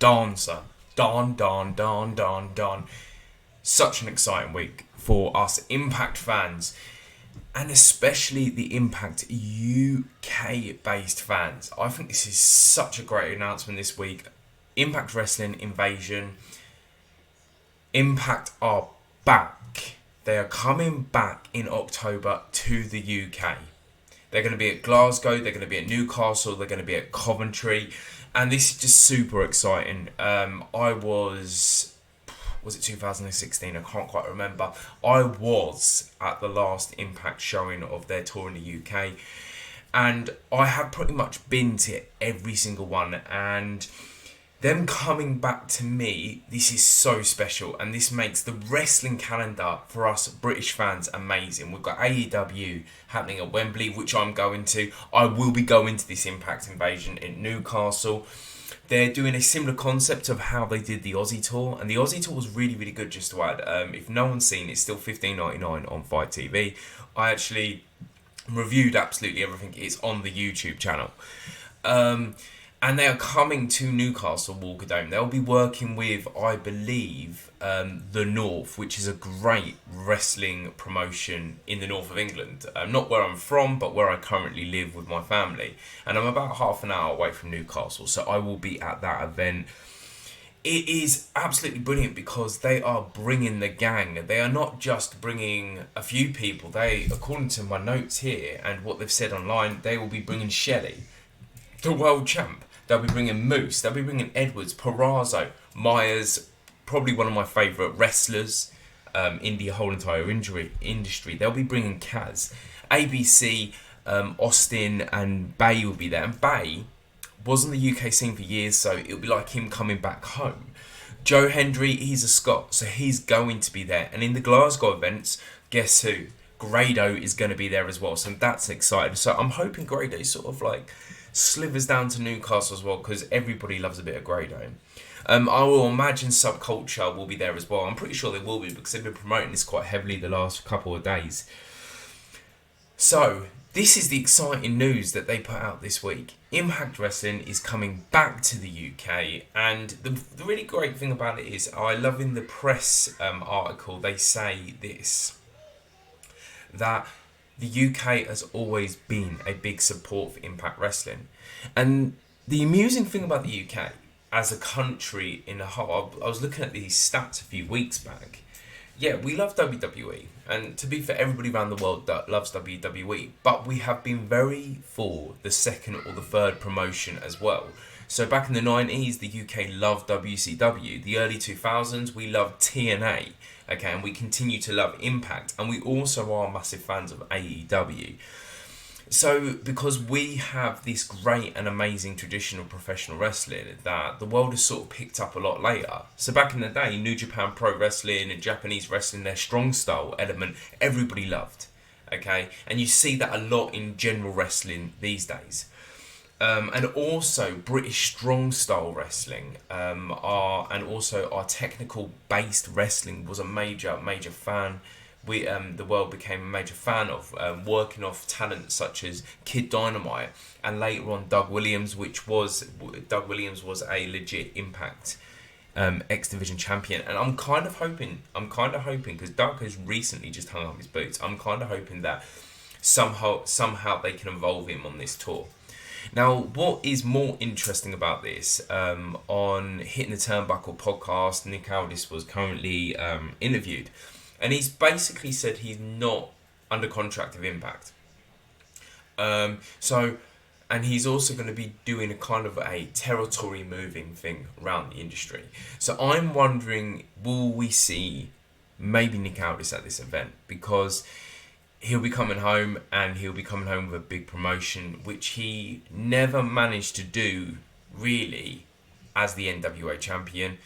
dancer. Don. Such an exciting week for us Impact fans, and especially the Impact UK-based fans. I think this is such a great announcement this week. Impact Wrestling Invasion. Impact are back. They are coming back in October to the UK. They're going to be at Glasgow, they're going to be at Newcastle, they're going to be at Coventry, and this is just super exciting. Was it 2016? I can't quite remember. I was at the last Impact showing of their tour in the UK, and I have pretty much been to every single one, and them coming back to me, this is so special, and this makes the wrestling calendar for us British fans amazing. We've got AEW happening at Wembley, which I'm going to. I will be going to this Impact Invasion in Newcastle. They're doing a similar concept of how they did the Aussie tour, and the Aussie tour was really, really good, just to add. If no one's seen it, it's still $15.99 on Fight TV. I actually reviewed absolutely everything. It's on the YouTube channel. And they are coming to Newcastle Walkerdome. They'll be working with, I believe, The North, which is a great wrestling promotion in the north of England. Not where I'm from, but where I currently live with my family. And I'm about half an hour away from Newcastle, so I will be at that event. It is absolutely brilliant because they are bringing the gang. They are not just bringing a few people. They, according to my notes here and what they've said online, they will be bringing Shelley, the world champ. They'll be bringing Moose. They'll be bringing Edwards, Perazzo, Myers, probably one of my favourite wrestlers in the whole entire industry. They'll be bringing Kaz. ABC, Austin and Bay will be there. And Bay was on the UK scene for years, so it'll be like him coming back home. Joe Hendry, he's a Scot, so he's going to be there. And in the Glasgow events, guess who? Grado is going to be there as well, so that's exciting. So I'm hoping Grado is sort of like slivers down to Newcastle as well, because everybody loves a bit of Grado. I will imagine Subculture will be there as well. I'm pretty sure they will be, because they've been promoting this quite heavily the last couple of days. So this is the exciting news that they put out this week. Impact Wrestling is coming back to the UK, and the really great thing about it is, I love in the press article, they say this, that the UK has always been a big support for Impact Wrestling. And the amusing thing about the UK as a country in a whole, I was looking at these stats a few weeks back. Yeah, we love WWE, and to be fair, everybody around the world that loves WWE, but we have been very for the second or the third promotion as well. So back in the 90s, the UK loved WCW. The early 2000s, we loved TNA. Okay, and we continue to love Impact, and we also are massive fans of AEW. So, because we have this great and amazing tradition of professional wrestling that the world has sort of picked up a lot later. So back in the day, New Japan Pro Wrestling and Japanese wrestling, their strong style element, everybody loved. Okay, and you see that a lot in general wrestling these days. And also British strong style wrestling and also our technical based wrestling was a major fan. The world became a major fan of working off talent such as Kid Dynamite, and later on Doug Williams was a legit Impact X Division champion. And I'm kind of hoping because Doug has recently just hung up his boots. I'm kind of hoping that somehow they can involve him on this tour. Now, what is more interesting about this, on Hitting the Turnbuckle podcast, Nick Aldis was currently interviewed, and he's basically said he's not under contract of Impact. And he's also going to be doing a kind of a territory moving thing around the industry. So I'm wondering, will we see maybe Nick Aldis at this event? Because he'll be coming home, and he'll be coming home with a big promotion, which he never managed to do, really, as the NWA champion.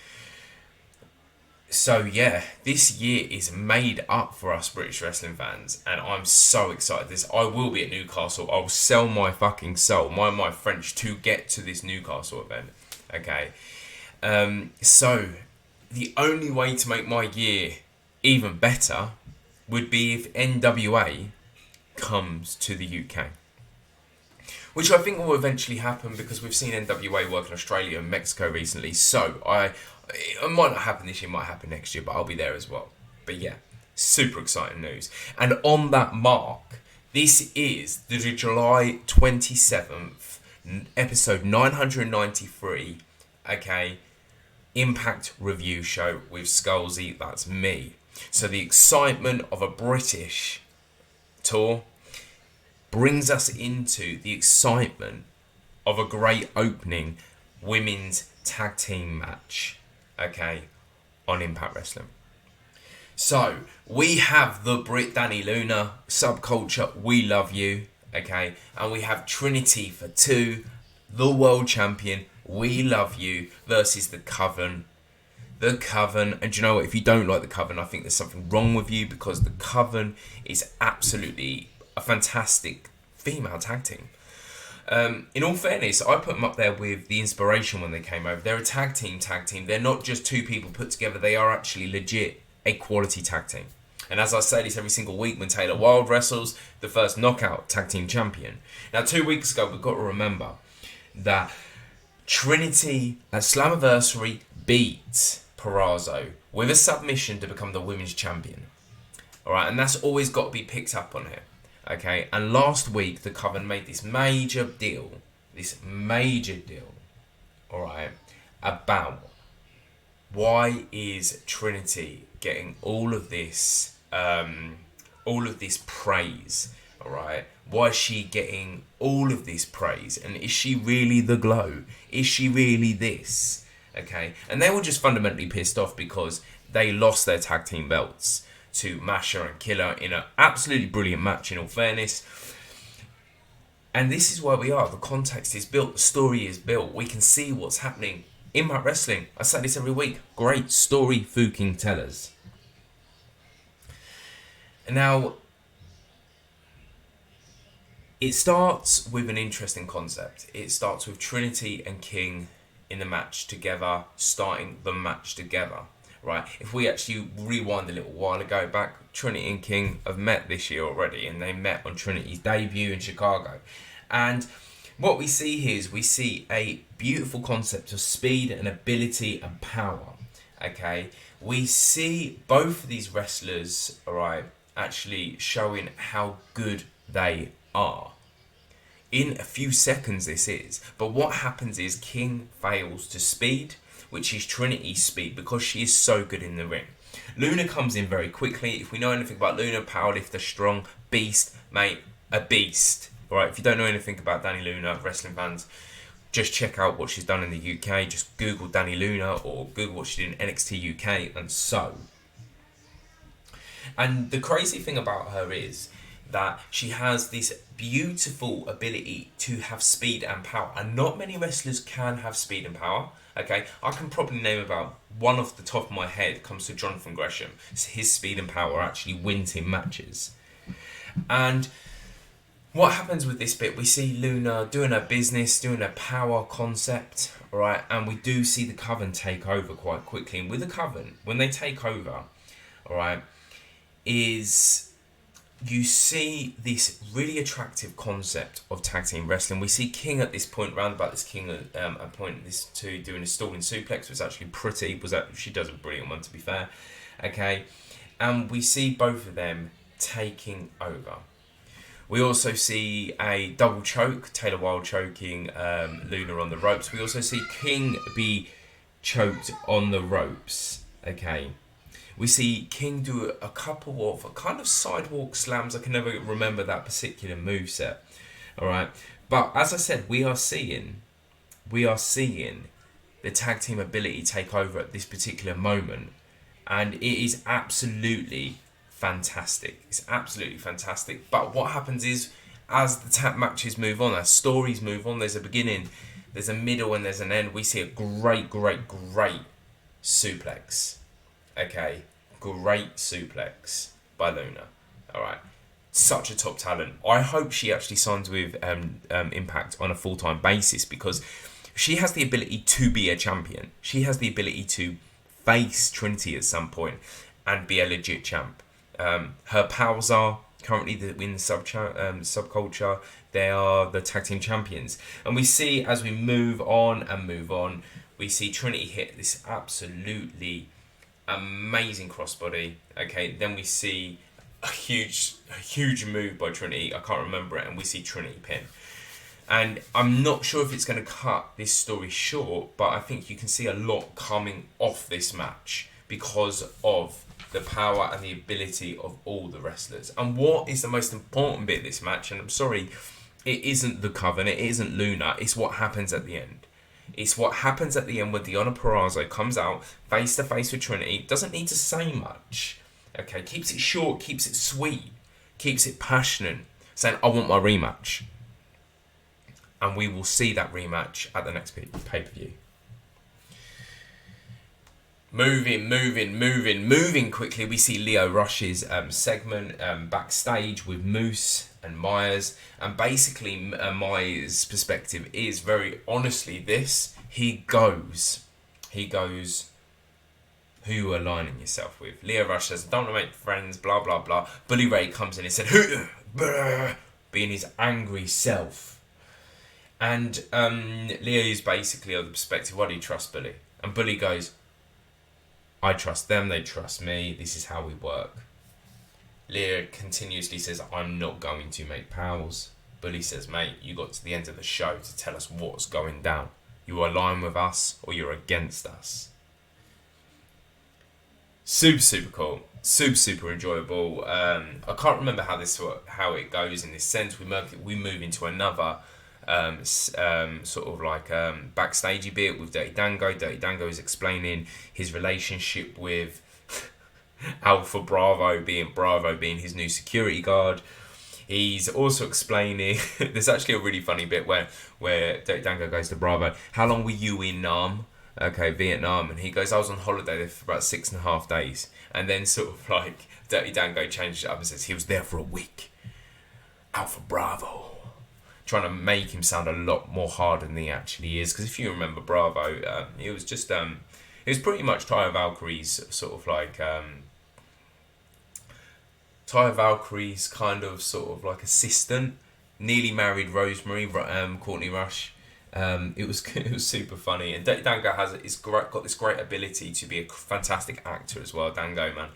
So yeah, this year is made up for us British wrestling fans, and I'm so excited. I will be at Newcastle. I'll sell my fucking soul, my French, to get to this Newcastle event. Okay, so the only way to make my year even better would be if NWA comes to the UK. which I think will eventually happen because we've seen NWA work in Australia and Mexico recently. So it might not happen this year, might happen next year, but I'll be there as well. But yeah, super exciting news. And on that mark, this is the July 27th, episode 993, okay, Impact review show with Scholesy, that's me. So the excitement of a British tour brings us into the excitement of a great opening women's tag team match, okay, on Impact Wrestling. So we have the Brit Danny Luna, Subculture, we love you, okay, and we have Trinity for 2, the world champion, we love you, versus the Coven. The Coven, and do you know what, if you don't like the Coven, I think there's something wrong with you, because the Coven is absolutely a fantastic female tag team. In all fairness, I put them up there with the Inspiration when they came over. They're a tag team. They're not just two people put together, they are actually legit a quality tag team. And as I say this every single week when Taylor Wilde wrestles, the first knockout tag team champion. Now 2 weeks ago, we've got to remember that Trinity at Slammiversary beat Purrazzo with a submission to become the women's champion. Alright, and that's always got to be picked up on here. Okay, and last week the Coven made this major deal, alright, about why is Trinity getting all of this praise, alright? Why is she getting all of this praise? And is she really the Glow? Is she really this? Okay, and they were just fundamentally pissed off because they lost their tag team belts to Masha and Killer in an absolutely brilliant match, in all fairness. And this is where we are. The context is built. The story is built. We can see what's happening. Impact Wrestling, I say this every week, great story fucking tellers. Now, it starts with an interesting concept. It starts with Trinity and King in the match together, starting the match together. Right, if we actually rewind a little while ago back, Trinity and King have met this year already, and they met on Trinity's debut in Chicago. And what we see here is we see a beautiful concept of speed and ability and power. Okay, we see both of these wrestlers, alright, actually showing how good they are. In a few seconds this is, but what happens is King fails to speed, which is Trinity's speed, because she is so good in the ring. Luna comes in very quickly. If we know anything about Luna, powerlifter, strong, beast, mate, a beast. Alright, if you don't know anything about Danny Luna, wrestling fans, just check out what she's done in the UK. Just Google Danny Luna or Google what she did in NXT UK and so. And the crazy thing about her is that she has this beautiful ability to have speed and power. And not many wrestlers can have speed and power. Okay, I can probably name about one off the top of my head comes to Jonathan Gresham. His speed and power actually wins him matches. And what happens with this bit, we see Luna doing her business, doing her power concept, right? And we do see the Coven take over quite quickly. And with the Coven, when they take over, all right, is you see this really attractive concept of tag team wrestling. We see King at this point, round about this King at point this to doing a stalling suplex, was actually pretty. She does a brilliant one, to be fair. Okay, and we see both of them taking over. We also see a double choke, Taylor Wilde choking Luna on the ropes. We also see King be choked on the ropes. Okay. We see King do a couple of kind of sidewalk slams. I can never remember that particular moveset. Alright. But as I said, we are seeing the tag team ability take over at this particular moment. And it is absolutely fantastic. It's absolutely fantastic. But what happens is, as the tag matches move on, as stories move on, there's a beginning, there's a middle, and there's an end. We see a great suplex. Okay, great suplex by Luna. Alright, such a top talent. I hope she actually signs with Impact on a full-time basis, because she has the ability to be a champion. She has the ability to face Trinity at some point and be a legit champ. Her powers are currently in the subculture. They are the tag team champions. And we see, as we move on, we see Trinity hit this absolutely amazing crossbody. Okay, then we see a huge move by Trinity. I can't remember it, and we see Trinity pin. And I'm not sure if it's going to cut this story short, but I think you can see a lot coming off this match because of the power and the ability of all the wrestlers. And what is the most important bit of this match, and I'm sorry, it isn't the Coven, it isn't Luna, it's what happens at the end. It's what happens at the end when Deonna Purrazzo comes out face to face with Trinity. Doesn't need to say much. Okay, keeps it short, keeps it sweet, keeps it passionate, saying, I want my rematch. And we will see that rematch at the next pay-per-view. Moving quickly. We see Lio Rush's segment backstage with Moose and Myers. And basically, Myers' perspective is very honestly this. He goes, who you aligning yourself with? Lio Rush says, don't want to make friends, blah, blah, blah. Bully Ray comes in and said, being his angry self. And Leo's basically of the perspective, why do you trust Bully? And Bully goes, I trust them, they trust me, this is how we work. Leo continuously says, I'm not going to make pals. Bully says, mate, you got to the end of the show to tell us what's going down. You align with us or you're against us. Super cool. Super enjoyable. I can't remember how it goes in this sense. We move into another sort of like backstagey bit with Dirty Dango. Dirty Dango is explaining his relationship with Alpha Bravo being his new security guard. He's also explaining there's actually a really funny bit where Dirty Dango goes to Bravo, how long were you in Vietnam? And he goes, I was on holiday there for about 6.5 days. And then sort of like Dirty Dango changed it up and says he was there for a week. Alpha Bravo. Trying to make him sound a lot more harder than he actually is. Because if you remember Bravo, it was just, it was pretty much Taya Valkyrie's sort of like, Taya Valkyrie's kind of sort of like assistant. Nearly married Rosemary, Courtney Rush. It was super funny. And Dango got this great ability to be a fantastic actor as well, Dango, man.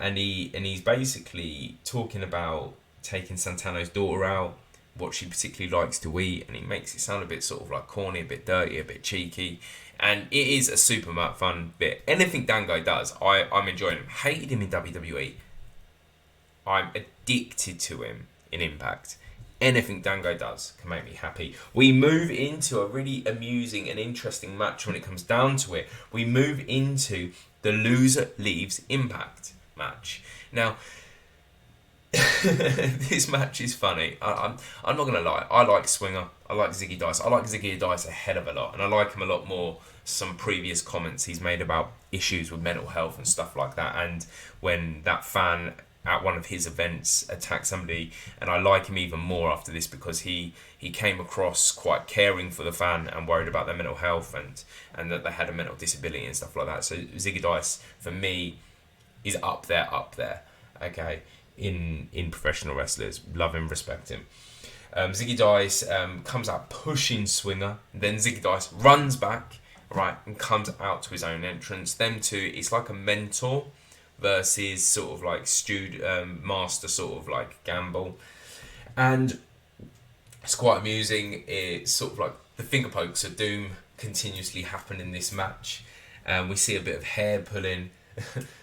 And he's basically talking about taking Santano's daughter out, what she particularly likes to eat, and he makes it sound a bit sort of like corny, a bit dirty, a bit cheeky, and it is a super fun bit. Anything Dango does, I'm enjoying him. Hated him in WWE. I'm addicted to him in Impact. Anything Dango does can make me happy. We move into a really amusing and interesting match when it comes down to it. We move into the loser leaves Impact match. Now, this match is funny. I'm not going to lie. I like Swinger. I like Ziggy Dice. I like Ziggy Dice a hell of a lot. And I like him a lot more some previous comments he's made about issues with mental health and stuff like that. And when that fan at one of his events attacked somebody, and I like him even more after this because he came across quite caring for the fan and worried about their mental health and that they had a mental disability and stuff like that. So Ziggy Dice, for me, is up there, okay, in professional wrestlers. Love him, respect him. Ziggy Dice comes out pushing Swinger, then Ziggy Dice runs back, right, and comes out to his own entrance. Them two, it's like a mentor versus sort of like master sort of like gamble, and it's quite amusing. It's sort of like the finger pokes of doom continuously happen in this match, and we see a bit of hair pulling.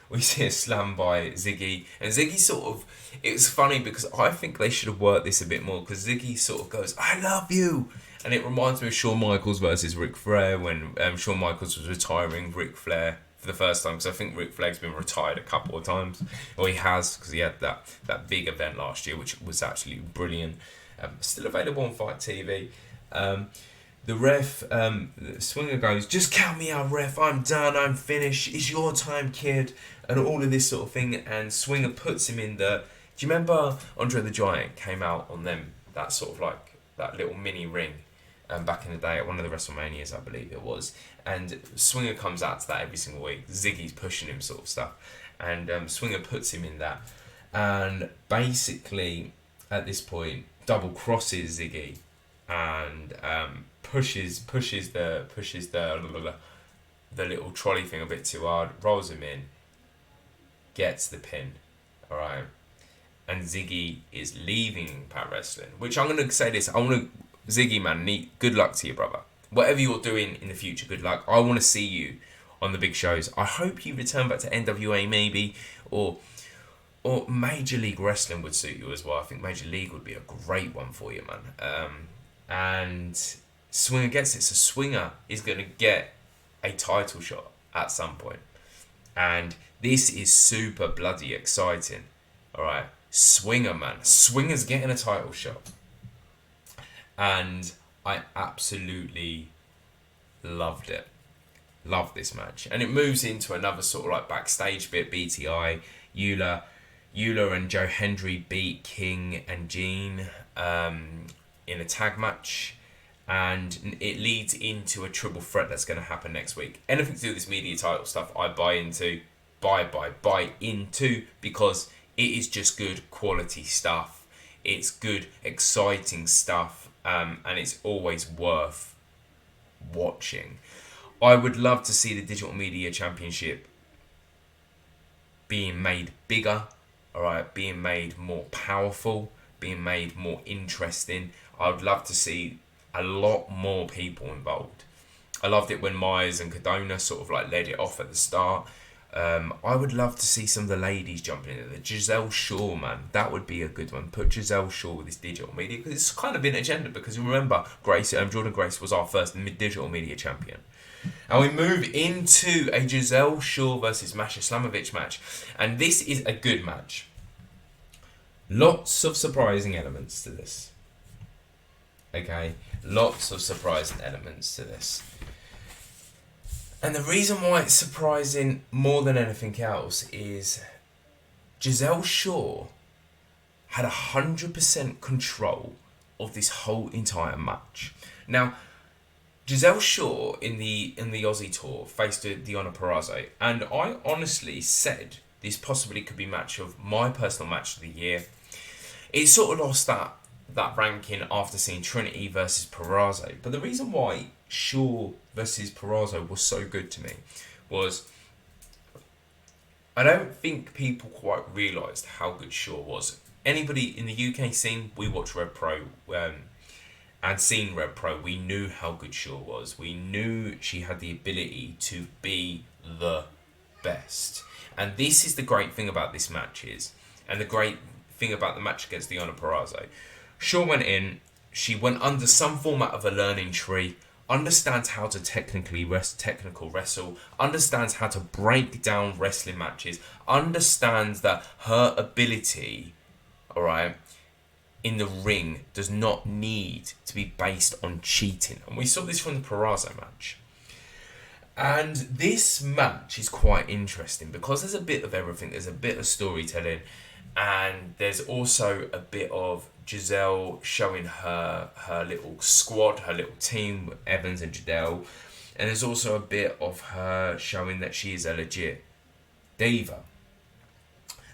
We see a slam by Ziggy, and Ziggy sort of, it's funny because I think they should have worked this a bit more, because Ziggy sort of goes, I love you, and it reminds me of Shawn Michaels versus Ric Flair when Shawn Michaels was retiring Ric Flair for the first time, because I think Ric Flair's been retired a couple of times, or he has, because he had that big event last year, which was actually brilliant. Still available on Fight TV. The ref, Swinger goes, just count me out, ref, I'm done, I'm finished, it's your time, kid, and all of this sort of thing, and Swinger puts him in the, do you remember Andre the Giant came out on them, that sort of like, that little mini ring, back in the day at one of the WrestleManias, I believe it was, and Swinger comes out to that every single week. Ziggy's pushing him sort of stuff, and Swinger puts him in that, and basically at this point double crosses Ziggy and pushes the little trolley thing a bit too hard, rolls him in, gets the pin, all right, and Ziggy is leaving Impact Wrestling. Which I'm gonna say this: Ziggy, man, good luck to you, brother. Whatever you're doing in the future, good luck. I want to see you on the big shows. I hope you return back to NWA maybe, or Major League Wrestling would suit you as well. I think Major League would be a great one for you, man. And Swinger gets it. So Swinger is going to get a title shot at some point. And this is super bloody exciting. All right. Swinger, man. Swinger's getting a title shot. And I absolutely loved it. Love this match. And it moves into another sort of like backstage bit. BTI, Euler and Joe Hendry beat King and Gene in a tag match. And it leads into a triple threat that's going to happen next week. Anything to do with this media title stuff, I buy into. Buy into, because it is just good quality stuff. It's good, exciting stuff. And it's always worth watching. I would love to see the Digital Media Championship being made bigger, all right, being made more powerful, being made more interesting. I would love to see a lot more people involved. I loved it when Myers and Cadona sort of like led it off at the start. I would love to see some of the ladies jumping in there. Giselle Shaw, man, that would be a good one. Put Giselle Shaw with this digital media, because it's kind of been agenda. Because you remember, Jordan Grace was our first digital media champion. And we move into a Giselle Shaw versus Masha Slamovich match. And this is a good match. Lots of surprising elements to this. Okay? Lots of surprising elements to this. And the reason why it's surprising more than anything else is Giselle Shaw had 100% control of this whole entire match. Now, Giselle Shaw in the Aussie tour faced Deonna Purrazzo, and I honestly said this possibly could be my personal match of the year. It sort of lost that ranking after seeing Trinity versus Purrazzo, but the reason why Shaw versus Purrazzo was so good to me was I don't think people quite realised how good Shaw was. Anybody in the UK scene, we watch Red Pro, and seen Red Pro, we knew how good Shaw was. We knew she had the ability to be the best. And this is the great thing about this match and the great thing about the match against Deonna Purrazzo. Shaw went in, she went under some format of a learning tree, understands how to technical wrestle, understands how to break down wrestling matches, understands that her ability, all right, in the ring does not need to be based on cheating. And we saw this from the Purrazzo match. And this match is quite interesting because there's a bit of everything. There's a bit of storytelling, and there's also a bit of Giselle showing her little squad, her little team, Evans and Jadelle. And there's also a bit of her showing that she is a legit diva.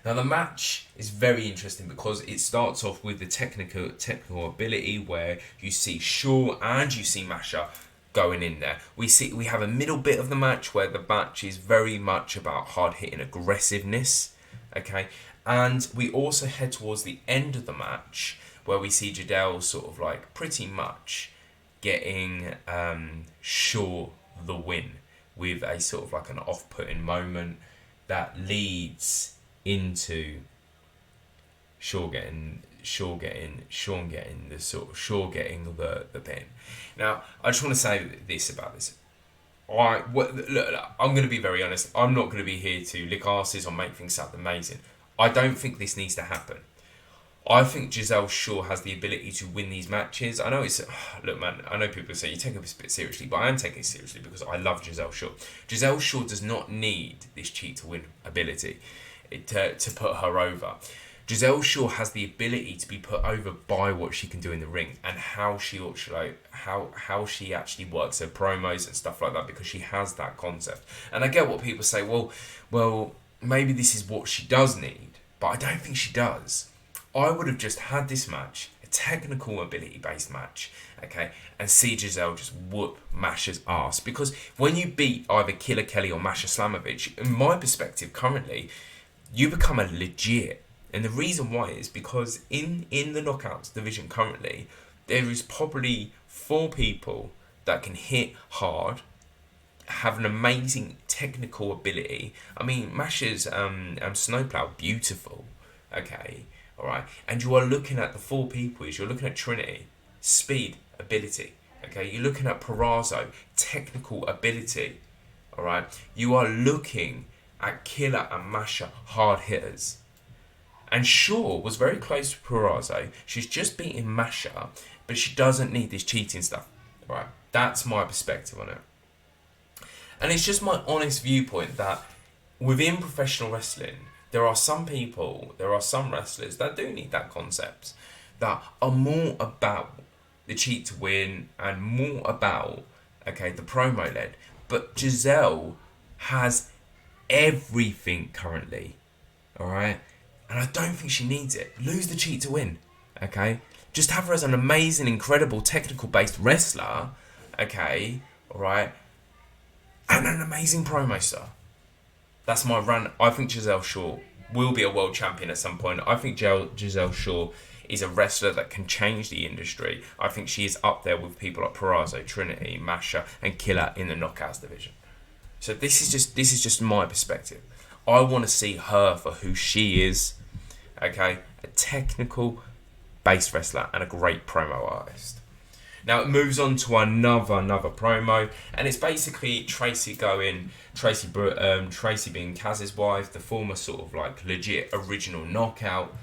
Now the match is very interesting because it starts off with the technical ability where you see Shaw and you see Masha going in there. We have a middle bit of the match where the match is very much about hard hitting aggressiveness. Okay. And we also head towards the end of the match where we see Jadelle sort of like pretty much getting Shaw the win with a sort of like an off-putting moment that leads into Shaw getting the pin. Now, I just want to say this about this. Look, I'm going to be very honest. I'm not going to be here to lick arses or make things sound amazing. I don't think this needs to happen. I think Giselle Shaw has the ability to win these matches. I know look, man, I know people say you take it a bit seriously, but I am taking it seriously because I love Giselle Shaw. Giselle Shaw does not need this cheat to win ability to put her over. Giselle Shaw has the ability to be put over by what she can do in the ring and how she actually works her promos and stuff like that, because she has that concept. And I get what people say, well, maybe this is what she does need, but I don't think she does. I would have just had this match, a technical ability based match, okay, and see Giselle just whoop Masha's ass. Because when you beat either Killer Kelly or Masha Slamovich, in my perspective currently, you become a legit. And the reason why is because in the knockouts division currently, there is probably 4 people that can hit hard, have an amazing technical ability. I mean, Masha's snowplow, beautiful, okay, all right. And you are looking at the 4 people. You're looking at Trinity, speed, ability, okay. You're looking at Perazo, technical ability, all right. You are looking at Killer and Masha, hard hitters. And Shaw was very close to Perazo. She's just beating Masha, but she doesn't need this cheating stuff, all right. That's my perspective on it. And it's just my honest viewpoint that within professional wrestling, there are some wrestlers that do need that concept, that are more about the cheat to win and more about, okay, the promo led. But Giselle has everything currently, all right? And I don't think she needs it. Lose the cheat to win, okay? Just have her as an amazing, incredible, technical-based wrestler, okay, all right? And an amazing promo star. That's my rant. I think Giselle Shaw will be a world champion at some point. I think Giselle Shaw is a wrestler that can change the industry. I think she is up there with people like Perazo, Trinity, Masha, and Killer in the knockouts division. So this is just my perspective. I want to see her for who she is, okay? A technical based wrestler and a great promo artist. Now it moves on to another promo, and it's basically Tracy being Kaz's wife, the former sort of like legit original knockout,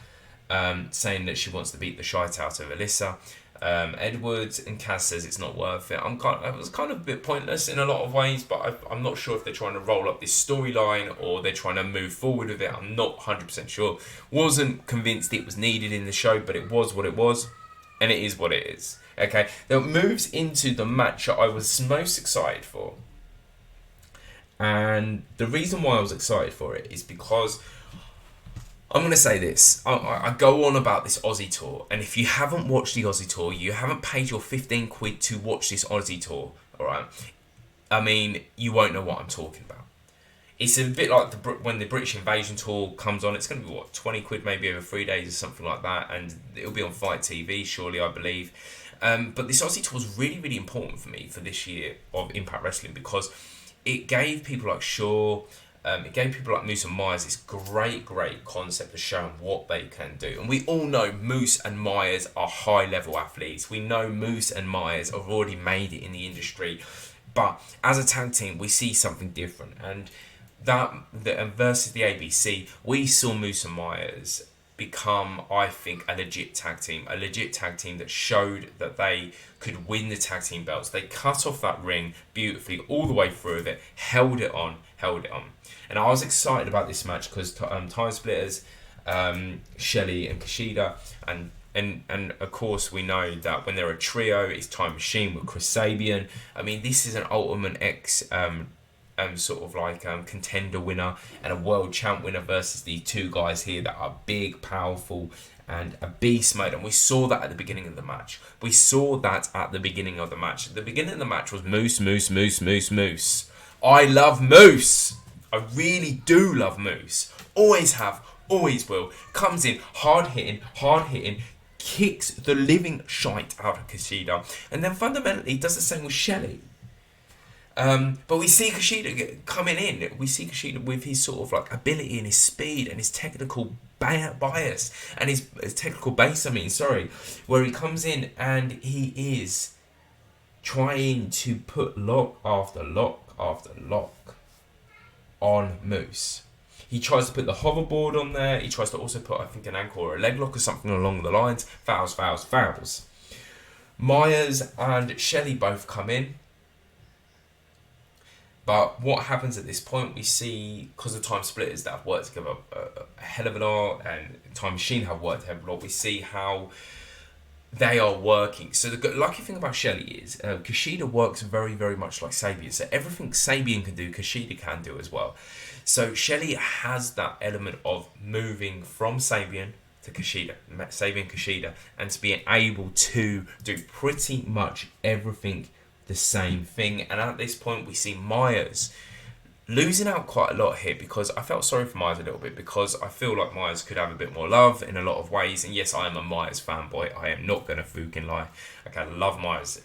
saying that she wants to beat the shite out of Alyssa Edwards, and Kaz says it's not worth it. It was kind of a bit pointless in a lot of ways, but I'm not sure if they're trying to roll up this storyline or they're trying to move forward with it. I'm not 100% sure. Wasn't convinced it was needed in the show, but it was what it was, and it is what it is. Okay, now it moves into the match that I was most excited for. And the reason why I was excited for it is because I'm going to say this. I go on about this Aussie tour, and if you haven't watched the Aussie tour, you haven't paid your 15 quid to watch this Aussie tour, alright? I mean, you won't know what I'm talking about. It's a bit like when the British Invasion tour comes on. It's going to be, 20 quid maybe over 3 days or something like that, and it'll be on Fight TV, surely, I believe. But this Aussie tour was really, really important for me for this year of Impact Wrestling, because it gave people like Shaw, it gave people like Moose and Myers this great concept of showing what they can do. And we all know Moose and Myers are high-level athletes. We know Moose and Myers have already made it in the industry. But as a tag team, we see something different. And versus the ABC, we saw Moose and Myers become, I think, a legit tag team that showed that they could win the tag team belts. They cut off that ring beautifully all the way through with it, held it on. And I was excited about this match because Time Splitters, Shelley and Kushida, and of course we know that when they're a trio, it's Time Machine with Chris Sabian. I mean, this is an Ultimate X contender winner and a world champ winner versus the two guys here that are big, powerful, and a beast mode. And we saw that at the beginning of the match. The beginning of the match was Moose. I love Moose. I really do love Moose. Always have, always will. Comes in hard hitting, kicks the living shite out of Kushida, and then fundamentally does the same with Shelley. But we see Kushida coming in. We see Kushida with his sort of like ability and his speed and his technical bias and his technical base. Where he comes in and he is trying to put lock after lock on Moose. He tries to put the hoverboard on there. He tries to also put, I think, an ankle or a leg lock or something along the lines. Fouls. Myers and Shelley both come in. But what happens at this point, we see, because of Time Splitters that have worked together a hell of a lot, and Time Machine have worked a hell of a lot, we see how they are working. So the lucky thing about Shelley is Kushida works very, very much like Sabian. So everything Sabian can do, Kushida can do as well. So Shelley has that element of moving from Sabian to Kushida, saving Kushida, and to being able to do pretty much everything the same thing. And at this point, we see Myers losing out quite a lot here, because I felt sorry for Myers a little bit, because I feel like Myers could have a bit more love in a lot of ways. And yes, I am a Myers fanboy. I am not going to fucking lie. Okay, love Myers.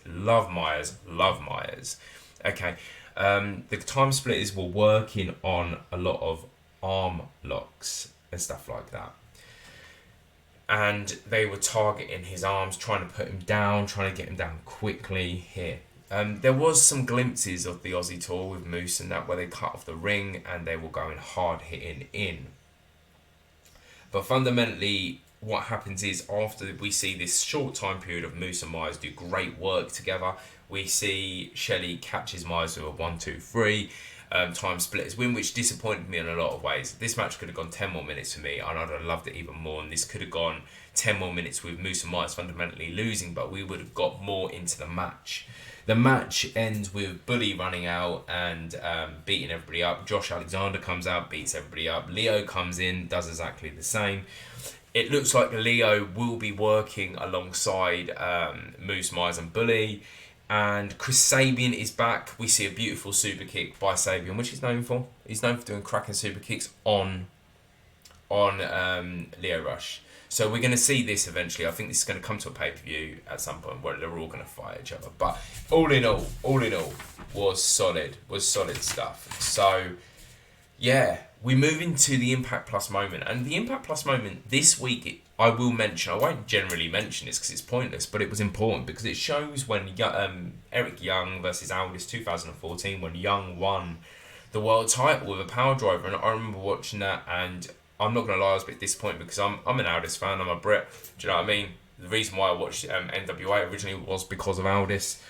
Okay, the time splitters were working on a lot of arm locks and stuff like that. And they were targeting his arms, trying to put him down, trying to get him down quickly here. There was some glimpses of the Aussie tour with Moose and that, where they cut off the ring and they were going hard hitting in. But fundamentally, what happens is, after we see this short time period of Moose and Myers do great work together, we see Shelley catches Myers with a 1-2-3 time splitters win, which disappointed me in a lot of ways. This match could have gone 10 more minutes for me, and I'd have loved it even more. And this could have gone 10 more minutes with Moose and Myers fundamentally losing, but we would have got more into the match. The match ends with Bully running out and beating everybody up. Josh Alexander comes out, beats everybody up. Leo comes in, does exactly the same. It looks like Leo will be working alongside Moose, Myers and Bully. And Chris Sabian is back. We see a beautiful super kick by Sabian, which he's known for. He's known for doing cracking super kicks on Leo Rush. So we're going to see this eventually. I think this is going to come to a pay-per-view at some point where they're all going to fight each other. But all in all, was solid stuff. So, yeah, we move into the Impact Plus moment. And the Impact Plus moment this week, I will mention, I won't generally mention this because it's pointless, but it was important because it shows when Eric Young versus Aldis 2014, when Young won the world title with a power driver. And I remember watching that, and I'm not going to lie, I was a bit disappointed because I'm an Aldis fan, I'm a Brit. Do you know what I mean? The reason why I watched NWA originally was because of Aldis.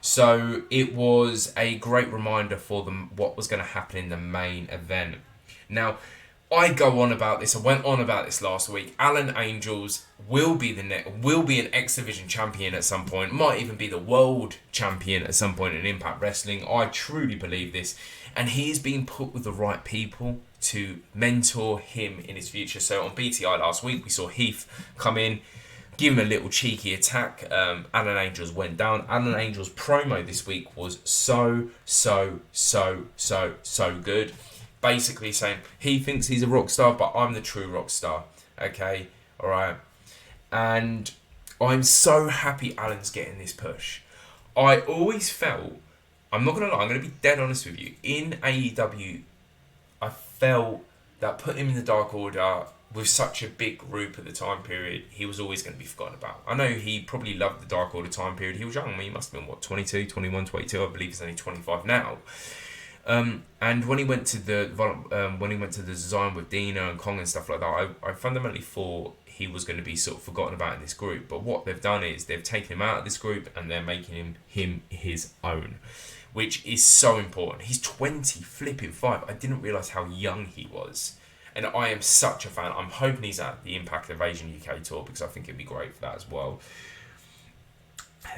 So it was a great reminder for them what was going to happen in the main event. Now, I go on about this. I went on about this last week. Alan Angels will be an X Division champion at some point. Might even be the world champion at some point in Impact Wrestling. I truly believe this, and he is being put with the right people to mentor him in his future. So on BTI last week, we saw Heath come in, give him a little cheeky attack. Alan Angels went down. Alan Angels' promo this week was so good. Basically saying he thinks he's a rock star, but I'm the true rock star. Okay, all right. And I'm so happy Alan's getting this push. I always felt, I'm not going to lie, I'm going to be dead honest with you, in AEW, I felt that putting him in the Dark Order with such a big group at the time period, he was always going to be forgotten about. I know he probably loved the Dark Order time period. He was young. I mean, he must have been, 22, 21, 22. I believe he's only 25 now. And when he went to the design with Dina and Kong and stuff like that, I fundamentally thought he was going to be sort of forgotten about in this group. But what they've done is they've taken him out of this group and they're making him his own, which is so important. He's 25. I didn't realise how young he was. And I am such a fan. I'm hoping he's at the Impact Invasion UK tour because I think it'd be great for that as well.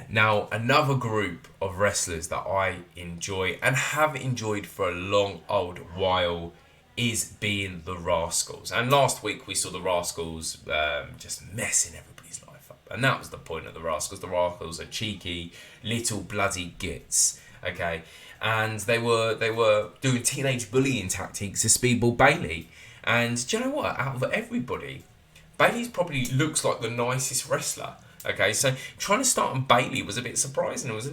Now, another group of wrestlers that I enjoy and have enjoyed for a long old while is being the Rascals. And last week we saw the Rascals just messing everybody's life up. And that was the point of the Rascals. The Rascals are cheeky, little bloody gits. Okay, and they were doing teenage bullying tactics to Speedball Bailey. And do you know what? Out of everybody, Bailey's probably looks like the nicest wrestler. Okay, so trying to start on Bailey was a bit surprising. It was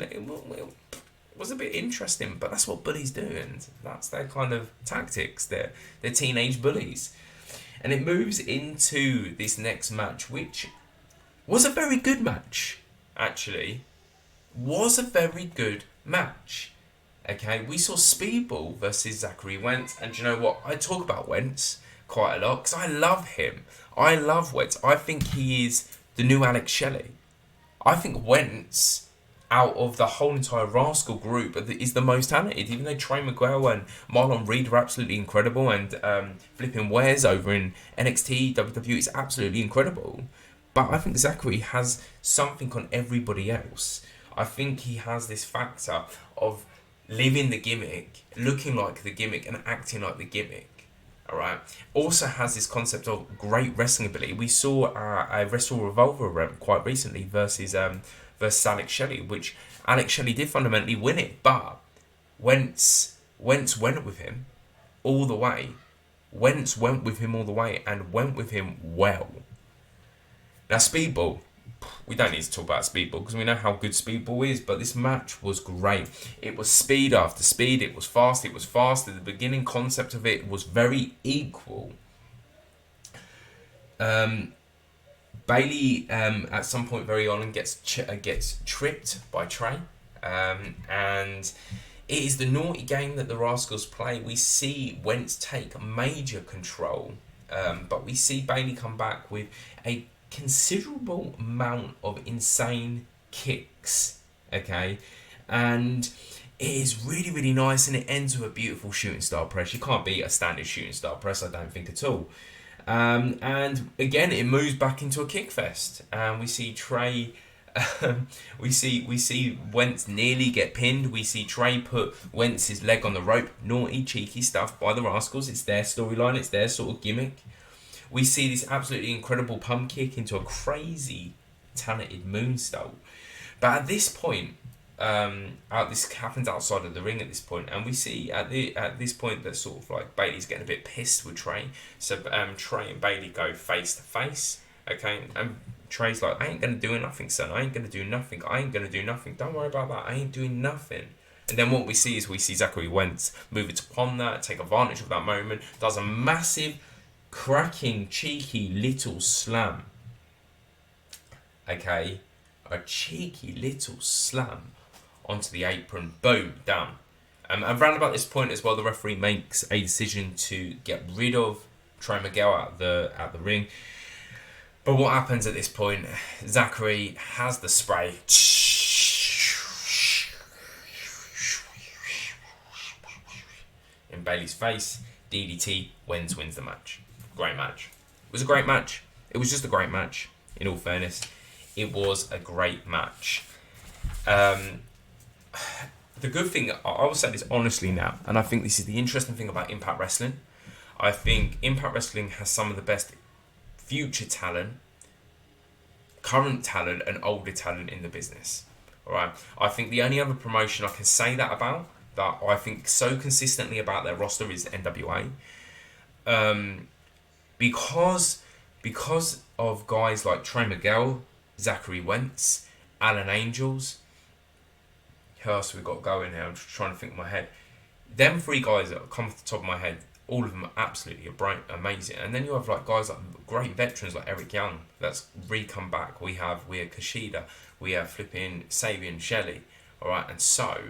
a bit interesting, but that's what bullies do, and that's their kind of tactics. They're teenage bullies. And it moves into this next match, which was a very good match, actually. Was a very good match. Okay, we saw Speedball versus Zachary Wentz, and do you know what? I talk about Wentz quite a lot because I love him. I love Wentz. I think he is the new Alex Shelley. I think Wentz, out of the whole entire Rascal group, is the most talented. Even though Trey Miguel and Marlon Reed are absolutely incredible, and flipping Wes over in NXT, WWE is absolutely incredible. But I think Zachary has something on everybody else. I think he has this factor of living the gimmick, looking like the gimmick, and acting like the gimmick. All right. Also has this concept of great wrestling ability. We saw a Wrestle Revolver event quite recently versus Alex Shelley, which Alex Shelley did fundamentally win it, but Wentz went with him all the way. Wentz went with him all the way and went with him well. Now, Speedball, we don't need to talk about Speedball because we know how good Speedball is, but this match was great. It was speed after speed, it was fast. The beginning concept of it was very equal. Bailey, at some point very on, gets tripped by Trey, and it is the naughty game that the Rascals play. We see Wentz take major control, but we see Bailey come back with a considerable amount of insane kicks, okay? And it is really, really nice, and it ends with a beautiful shooting star press. You can't beat a standard shooting star press, I don't think, at all. And again, it moves back into a kick fest, and we see Trey... we see Wentz nearly get pinned. We see Trey put Wentz's leg on the rope. Naughty, cheeky stuff by the Rascals. It's their storyline. It's their sort of gimmick. We see this absolutely incredible pump kick into a crazy, talented moonsault. But at this point, this happens outside of the ring at this point, and we see at this point that sort of like Bailey's getting a bit pissed with Trey. So Trey and Bailey go face to face. Okay, and Trey's like, I ain't gonna do nothing, son. I ain't gonna do nothing. Don't worry about that. I ain't doing nothing. And then what we see Zachary Wentz move it upon that, take advantage of that moment, does a massive, cracking, cheeky little slam. Okay, a cheeky little slam onto the apron. Boom, down. And around about this point as well, the referee makes a decision to get rid of Trey Miguel out the ring. But what happens at this point, Zachary has the spray in Bailey's face, DDT, Wentz wins the match. Great match. It was a great match. It was just a great match, in all fairness. It was a great match. The good thing, I will say this honestly now, and I think this is the interesting thing about Impact Wrestling. I think Impact Wrestling has some of the best future talent, current talent, and older talent in the business. Alright, I think the only other promotion I can say that about, that I think so consistently about their roster, is NWA. Because of guys like Trey Miguel, Zachary Wentz, Alan Angels. Who else have we got going here? I'm just trying to think in my head. Them three guys that come off the top of my head, all of them are absolutely amazing. And then you have like guys like great veterans like Eric Young that's come back. We have Kushida, we have flipping Sabian Shelley, alright, and so,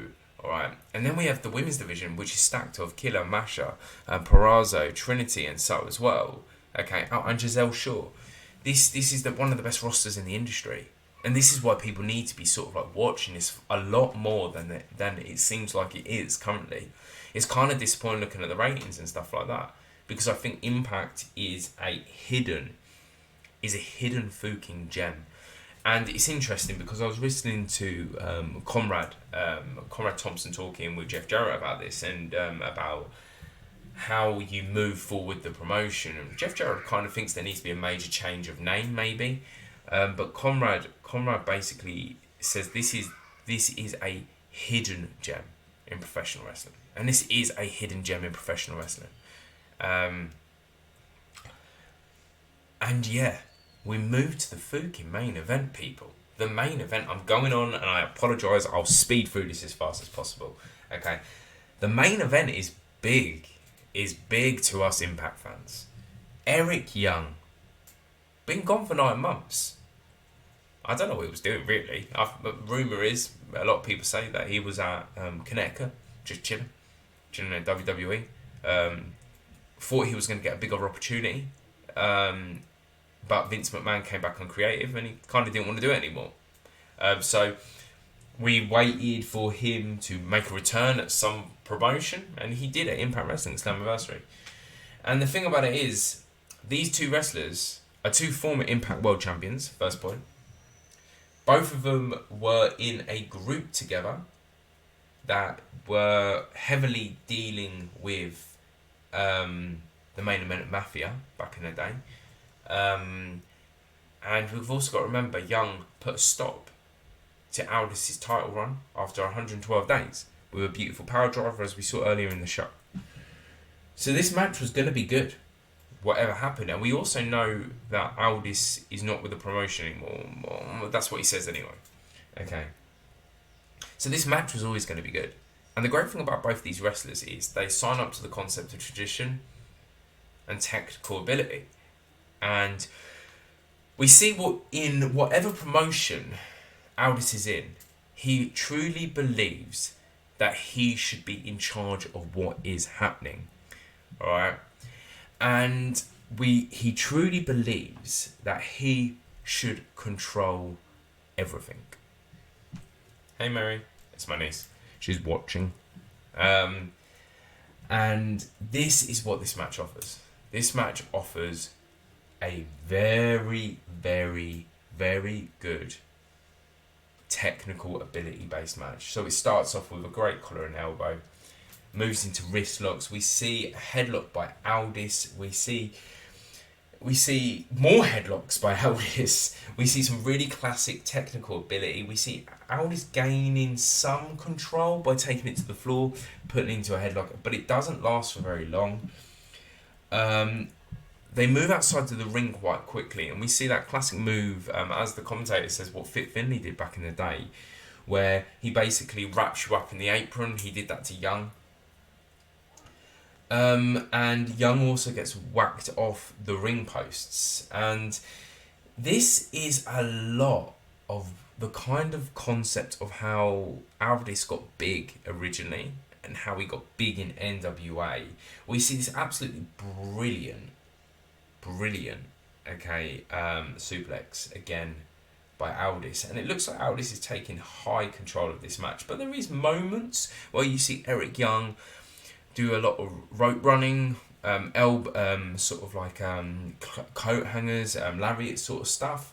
alright. And then we have the women's division, which is stacked of Killer, Masha, Perazzo, Trinity, and so as well. Okay, and Giselle Shaw. This is one of the best rosters in the industry. And this is why people need to be sort of like watching this a lot more than it seems like it is currently. It's kind of disappointing looking at the ratings and stuff like that, because I think Impact is a hidden fucking gem. And it's interesting because I was listening to Conrad Thompson talking with Jeff Jarrett about this, and about how you move forward the promotion. And Jeff Jarrett kind of thinks there needs to be a major change of name, maybe. But Conrad basically says this is a hidden gem in professional wrestling. And this is a hidden gem in professional wrestling. And yeah, we move to the fucking main event, people. The main event, I'm going on, and I apologise, I'll speed through this as fast as possible. Okay, the main event is big to us Impact fans. Eric Young, been gone for 9 months. I don't know what he was doing, really. Rumour is, a lot of people say that he was at Connecticut, just chilling in WWE. Thought he was going to get a bigger opportunity, but Vince McMahon came back on creative, and he kind of didn't want to do it anymore. So we waited for him to make a return at some promotion, and he did at Impact Wrestling Slammiversary. And the thing about it is, these two wrestlers are two former Impact World Champions, first point. Both of them were in a group together that were heavily dealing with the main event Mafia back in the day. And we've also got to remember Young put a stop to Aldis's title run after 112 days with a beautiful power driver, as we saw earlier in the show. So this match was going to be good, whatever happened. And we also know that Aldis is not with the promotion anymore. That's what he says anyway. Okay. So this match was always going to be good. And the great thing about both these wrestlers is they sign up to the concept of tradition and technical ability. And we see what in whatever promotion Aldis is in, he truly believes that he should be in charge of what is happening. Alright? And he truly believes that he should control everything. Hey Mary, it's my niece. She's watching. And this is what this match offers. This match offers a very, very, very good technical ability based match. So it starts off with a great collar and elbow, moves into wrist locks. We see a headlock by Aldis. We see more headlocks by Aldis. We see some really classic technical ability. We see Aldis gaining some control by taking it to the floor, putting it into a headlock, but it doesn't last for very long. They move outside to the ring quite quickly, and we see that classic move, as the commentator says, what Fit Finlay did back in the day, where he basically wraps you up in the apron. He did that to Young. And Young also gets whacked off the ring posts. And this is a lot of the kind of concept of how Aldis got big originally and how he got big in NWA. We see this absolutely brilliant, suplex again by Aldis, and it looks like Aldis is taking high control of this match, but there is moments where you see Eric Young do a lot of rope running, sort of like coat hangers, lariat sort of stuff,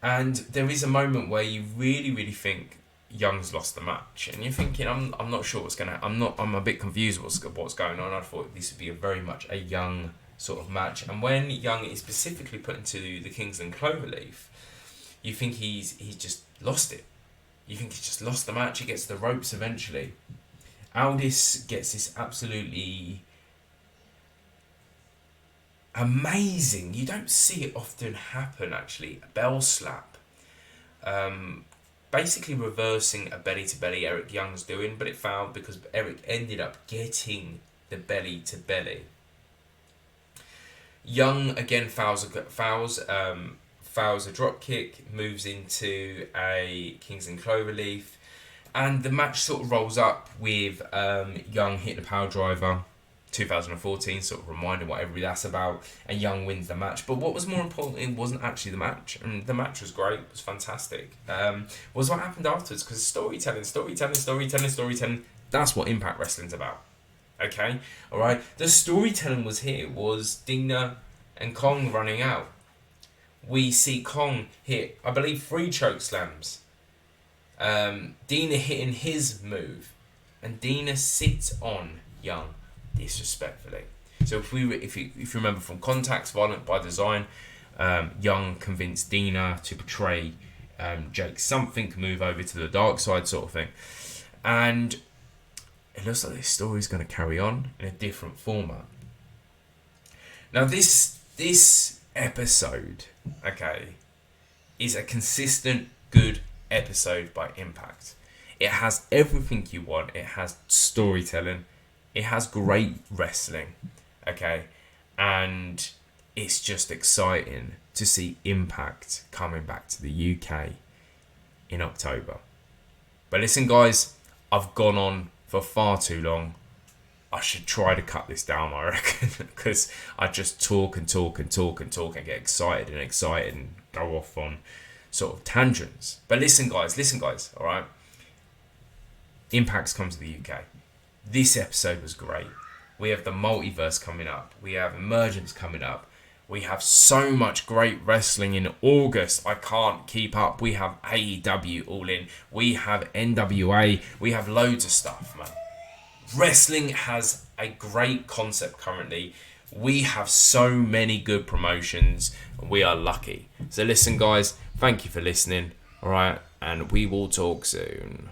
and there is a moment where you really think Young's lost the match, and you're thinking, I'm not sure what's gonna, I'm a bit confused what's going on. I thought this would be very much a Young sort of match, and when Young is specifically put into the Kingsland Cloverleaf, you think he's just lost it. You think he's just lost the match. He gets the ropes eventually. Aldis gets this absolutely amazing, you don't see it often happen actually, a bell slap. Basically reversing a belly to belly Eric Young's doing, but it fouled because Eric ended up getting the belly to belly. Young again fouls a drop kick, moves into a Kingsland Cloverleaf, and the match sort of rolls up with Young hitting a power driver, 2014, sort of reminding what everybody that's about, and Young wins the match. But what was more important, it wasn't actually the match, and the match was great, it was fantastic, was what happened afterwards, because storytelling, that's what Impact Wrestling's about. Okay, alright, the storytelling was Dina and Kong running out. We see Kong hit, I believe, 3 choke slams. Dina hitting his move, and Dina sits on Young disrespectfully. So if you remember from Contacts, Violent by Design, Young convinced Dina to portray Jake something, move over to the dark side sort of thing, and it looks like this story's going to carry on in a different format. Now this episode, okay, is a consistent good episode by Impact. It has everything you want. It has storytelling, it has great wrestling, okay, and it's just exciting to see Impact coming back to the UK in October. But listen guys, I've gone on for far too long. I should try to cut this down, I reckon, because I just talk and get excited and go off on sort of tangents. But listen guys, alright? Impact's come to the UK. This episode was great. We have the multiverse coming up. We have Emergence coming up. We have so much great wrestling in August. I can't keep up. We have AEW all in. We have NWA. We have loads of stuff, man. Wrestling has a great concept currently We have so many good promotions. We are lucky. So listen, guys, thank you for listening. All right, and we will talk soon.